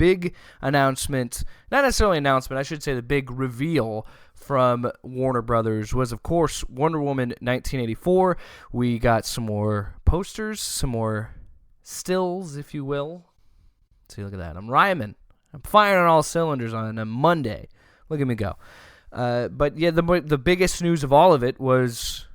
big announcement, not necessarily announcement, I should say the big reveal from Warner Brothers was, of course, Wonder Woman 1984. We got some more posters, some more stills, if you will. See, look at that. I'm rhyming. I'm firing on all cylinders on a Monday. Look at me go. But yeah, the biggest news of all of it was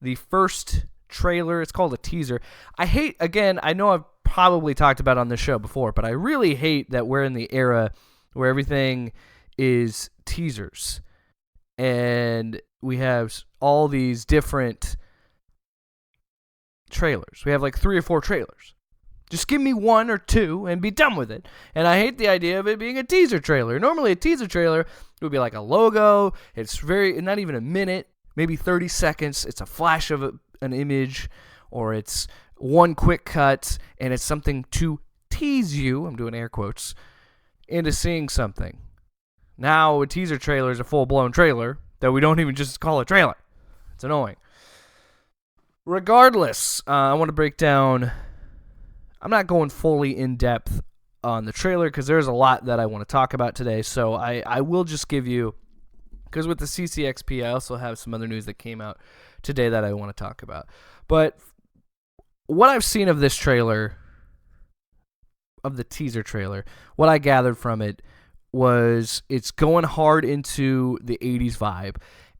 the first trailer. It's called a teaser. I know I've probably talked about it on this show before, but I really hate that we're in the era where everything is teasers. And we have all these different trailers. We have like 3 or 4 trailers. Just give me 1 or 2 and be done with it. And I hate the idea of it being a teaser trailer. Normally a teaser trailer would be like a logo. It's not even a minute, maybe 30 seconds. It's a flash of an image, or it's one quick cut, and it's something to tease you, I'm doing air quotes, into seeing something. Now a teaser trailer is a full-blown trailer that we don't even just call a trailer. It's annoying. Regardless, I want to break down... I'm not going fully in-depth on the trailer because there's a lot that I want to talk about today, so I will just give you... Because with the CCXP, I also have some other news that came out today that I want to talk about. But what I've seen of this trailer, of the teaser trailer, what I gathered from it was it's going hard into the 80s vibe.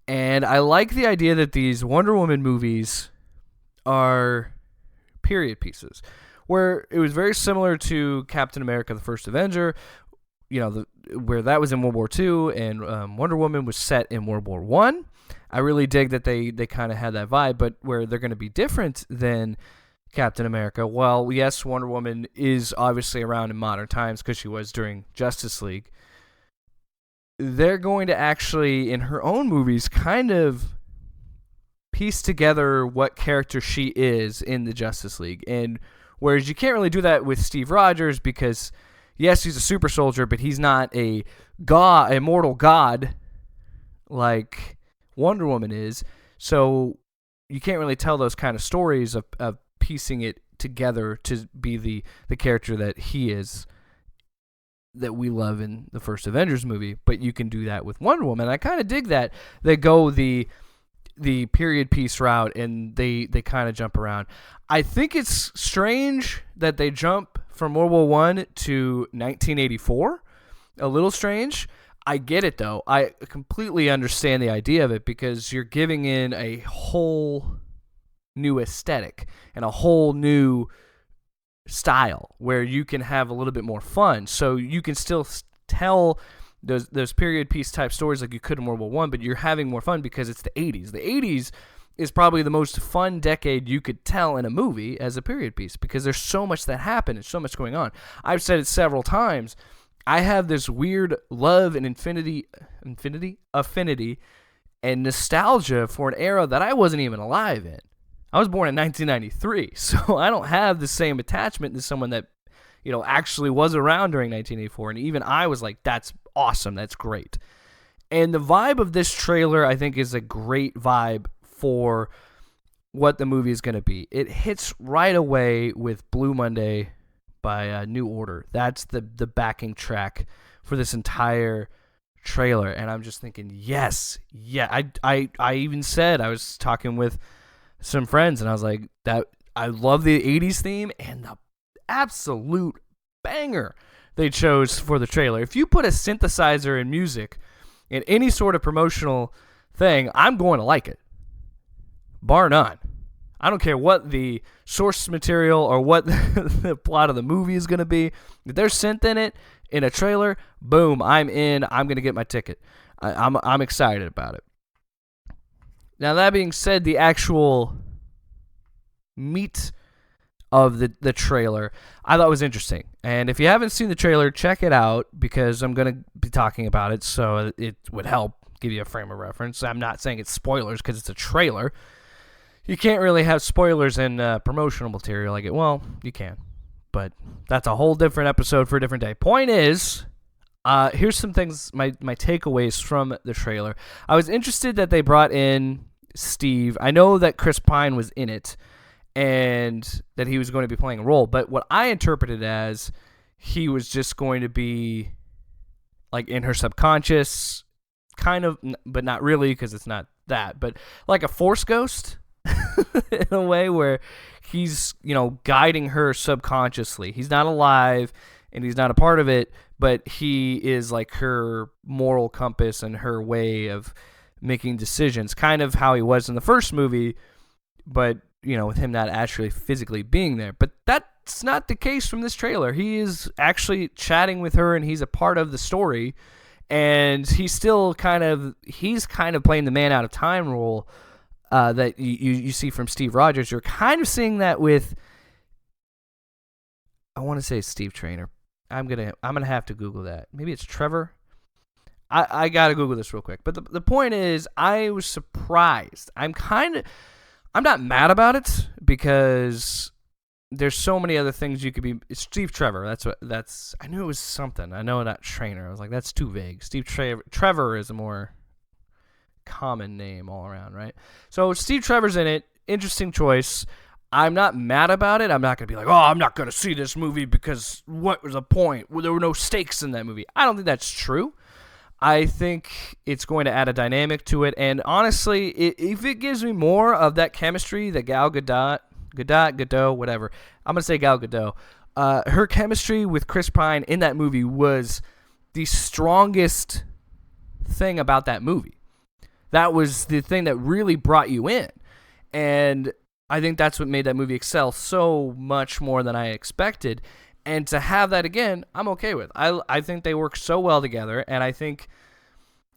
And I like the idea that these Wonder Woman movies are period pieces, where it was very similar to Captain America, the First Avenger, where that was in World War II, and Wonder Woman was set in World War I. I really dig that they kind of had that vibe, but where they're going to be different than Captain America, well, yes, Wonder Woman is obviously around in modern times because she was during Justice League. They're going to actually, in her own movies, kind of piece together what character she is in the Justice League. And whereas you can't really do that with Steve Rogers because, yes, he's a super soldier, but he's not a mortal god like Wonder Woman is. So you can't really tell those kind of stories of piecing it together to be the character that he is, that we love in the first Avengers movie. But you can do that with Wonder Woman. I kind of dig that they go the period piece route and they kind of jump around. I think it's strange that they jump from World War I to 1984. A little strange. I get it, though. I completely understand the idea of it because you're giving in a whole new aesthetic and a whole new style where you can have a little bit more fun. So you can still tell those period piece type stories like you could in World War I, but you're having more fun because it's the 80s. The 80s is probably the most fun decade you could tell in a movie as a period piece because there's so much that happened and so much going on. I've said it several times. I have this weird love and affinity and nostalgia for an era that I wasn't even alive in. I was born in 1993, so I don't have the same attachment to someone that, actually was around during 1984. And even I was like, that's awesome. That's great. And the vibe of this trailer, I think, is a great vibe for what the movie is going to be. It hits right away with Blue Monday by New Order. That's the backing track for this entire trailer. And I'm just thinking, yes. Yeah, I even said, I was talking with some friends, and I was like, that I love the 80s theme and the absolute banger they chose for the trailer. If you put a synthesizer in music in any sort of promotional thing, I'm going to like it. Bar none. I don't care what the source material or what the plot of the movie is going to be. If there's synth in it, in a trailer, boom, I'm in. I'm going to get my ticket. I'm excited about it. Now, that being said, the actual meat of the trailer I thought was interesting. And if you haven't seen the trailer, check it out because I'm going to be talking about it, so it would help give you a frame of reference. I'm not saying it's spoilers because it's a trailer. You can't really have spoilers in promotional material like it. Well, you can, but that's a whole different episode for a different day. Point is, here's some things, my takeaways from the trailer. I was interested that they brought in Steve. I know that Chris Pine was in it and that he was going to be playing a role, but what I interpreted as, he was just going to be like in her subconscious, kind of, but not really, because it's not that, but like a force ghost in a way where he's, guiding her subconsciously. He's not alive and he's not a part of it, but he is like her moral compass and her way of making decisions, kind of how he was in the first movie, but with him not actually physically being there. But that's not the case from this trailer. He is actually chatting with her and he's a part of the story, and he's still kind of playing the man out of time role that you see from Steve Rogers. You're kind of seeing that with, I want to say Steve Trainer. I'm gonna have to Google that. Maybe it's Trevor. I gotta Google this real quick. But the point is, I was surprised. I'm not mad about it, because there's so many other things you could be. It's Steve Trevor. I knew it was something. I know not Trainer. I was like, that's too vague. Steve Trevor is a more common name all around, right? So Steve Trevor's in it. Interesting choice. I'm not mad about it. I'm not going to be like, oh, I'm not going to see this movie because what was the point? Well, there were no stakes in that movie. I don't think that's true. I think it's going to add a dynamic to it. And honestly, if it gives me more of that chemistry that Gal Gadot, whatever. I'm going to say Gal Gadot. Her chemistry with Chris Pine in that movie was the strongest thing about that movie. That was the thing that really brought you in. And I think that's what made that movie excel so much more than I expected. And to have that again, I'm okay with. I think they work so well together, and I think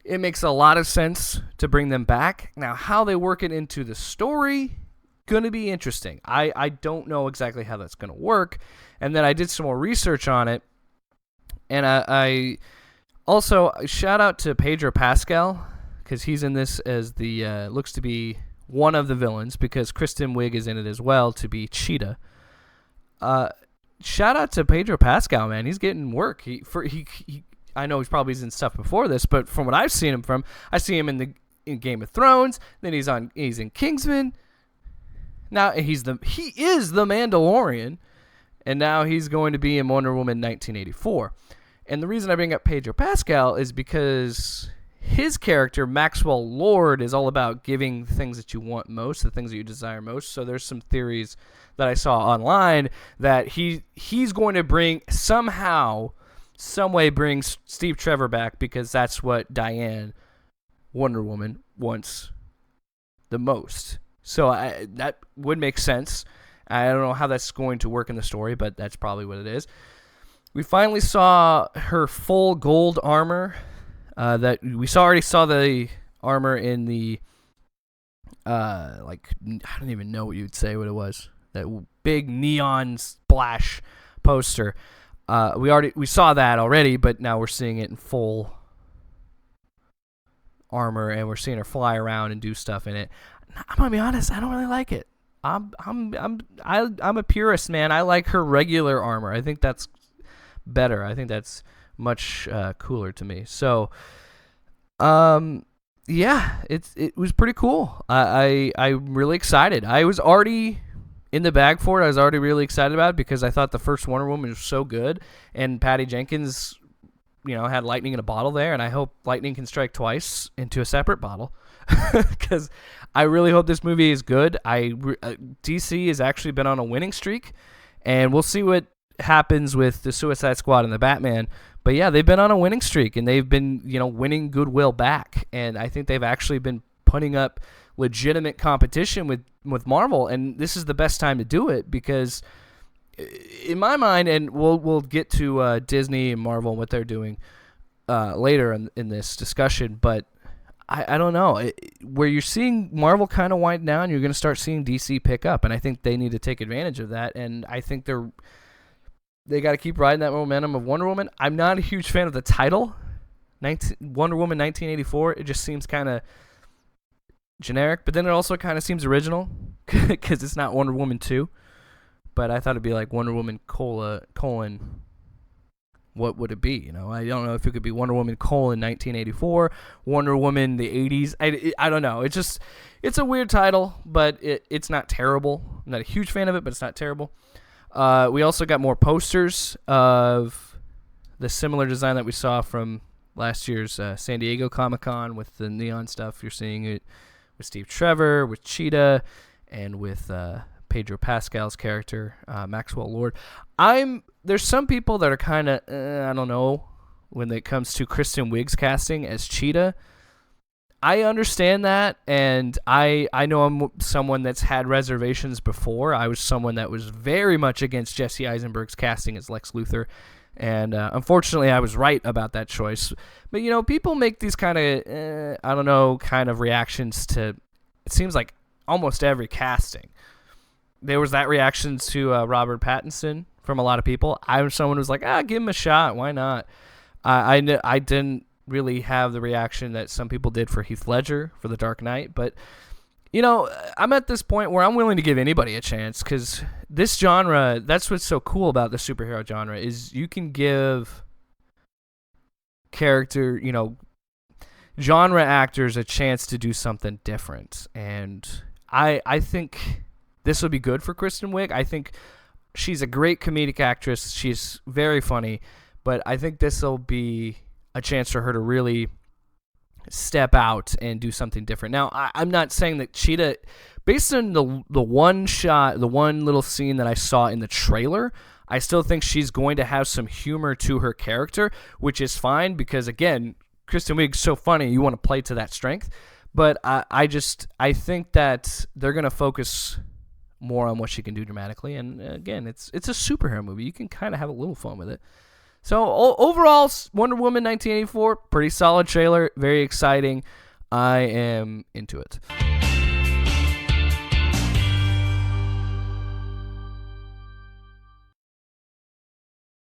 it makes a lot of sense to bring them back. Now, how they work it into the story, going to be interesting. I don't know exactly how that's going to work. And then I did some more research on it, and I also shout out to Pedro Pascal, because he's in this as the looks to be one of the villains, because Kristen Wiig is in it as well to be Cheetah. Shout out to Pedro Pascal, man. He's getting work. He I know he's probably in stuff before this, but from what I've seen him from, I see him in Game of Thrones. Then he's in Kingsman. Now he is the Mandalorian, and now he's going to be in Wonder Woman 1984. And the reason I bring up Pedro Pascal is because his character, Maxwell Lord, is all about giving things that you want most, the things that you desire most. So there's some theories that I saw online that he's going to bring some way bring Steve Trevor back, because that's what Diane, Wonder Woman, wants the most. So that would make sense. I don't know how that's going to work in the story, but that's probably what it is. We finally saw her full gold armor. That we already saw the armor in the I don't even know what you'd say what it was. That big neon splash poster. We saw that already, but now we're seeing it in full armor, and we're seeing her fly around and do stuff in it. I'm gonna be honest, I don't really like it. I'm a purist, man. I like her regular armor. I think that's better. I think that's much cooler to me. So, yeah, it was pretty cool. I'm really excited. I was already in the bag for it. I was already really excited about it because I thought the first Wonder Woman was so good, and Patty Jenkins, had lightning in a bottle there, and I hope lightning can strike twice into a separate bottle, because I really hope this movie is good. DC has actually been on a winning streak, and we'll see what happens with the Suicide Squad and the Batman. But yeah, they've been on a winning streak, and they've been, winning goodwill back, and I think they've actually been putting up legitimate competition with Marvel, and this is the best time to do it, because in my mind, and we'll get to Disney and Marvel and what they're doing later in this discussion, but I don't know, where you're seeing Marvel kind of wind down, you're going to start seeing DC pick up, and I think they need to take advantage of that, and I think they got to keep riding that momentum of Wonder Woman. I'm not a huge fan of the title, Wonder Woman 1984. It just seems kind of generic, but then it also kind of seems original because it's not Wonder Woman 2. But I thought it'd be like Wonder Woman : what would it be? I don't know if it could be Wonder Woman : 1984, Wonder Woman the 80s. I don't know. It's a weird title, but it's not terrible. I'm not a huge fan of it, but it's not terrible. We also got more posters of the similar design that we saw from last year's San Diego Comic-Con with the neon stuff. You're seeing it with Steve Trevor, with Cheetah, and with Pedro Pascal's character, Maxwell Lord. There's some people that are kind of, I don't know, when it comes to Kristen Wiig's casting as Cheetah. I understand that, and I know I'm someone that's had reservations before. I was someone that was very much against Jesse Eisenberg's casting as Lex Luthor, and unfortunately I was right about that choice. But, people make these kind of reactions to, it seems like, almost every casting. There was that reaction to Robert Pattinson from a lot of people. I was someone who was like, give him a shot. Why not? I didn't really have the reaction that some people did for Heath Ledger for The Dark Knight. But, I'm at this point where I'm willing to give anybody a chance, because this genre, that's what's so cool about the superhero genre, is you can give genre actors a chance to do something different. And I think this will be good for Kristen Wiig. I think she's a great comedic actress. She's very funny. But I think this will be a chance for her to really step out and do something different. Now, I'm not saying that Cheetah, based on the one shot, the one little scene that I saw in the trailer, I still think she's going to have some humor to her character, which is fine because, again, Kristen Wiig's so funny, you want to play to that strength. But I think that they're going to focus more on what she can do dramatically. And, again, it's a superhero movie. You can kind of have a little fun with it. So overall, Wonder Woman 1984, pretty solid trailer, very exciting. I am into it.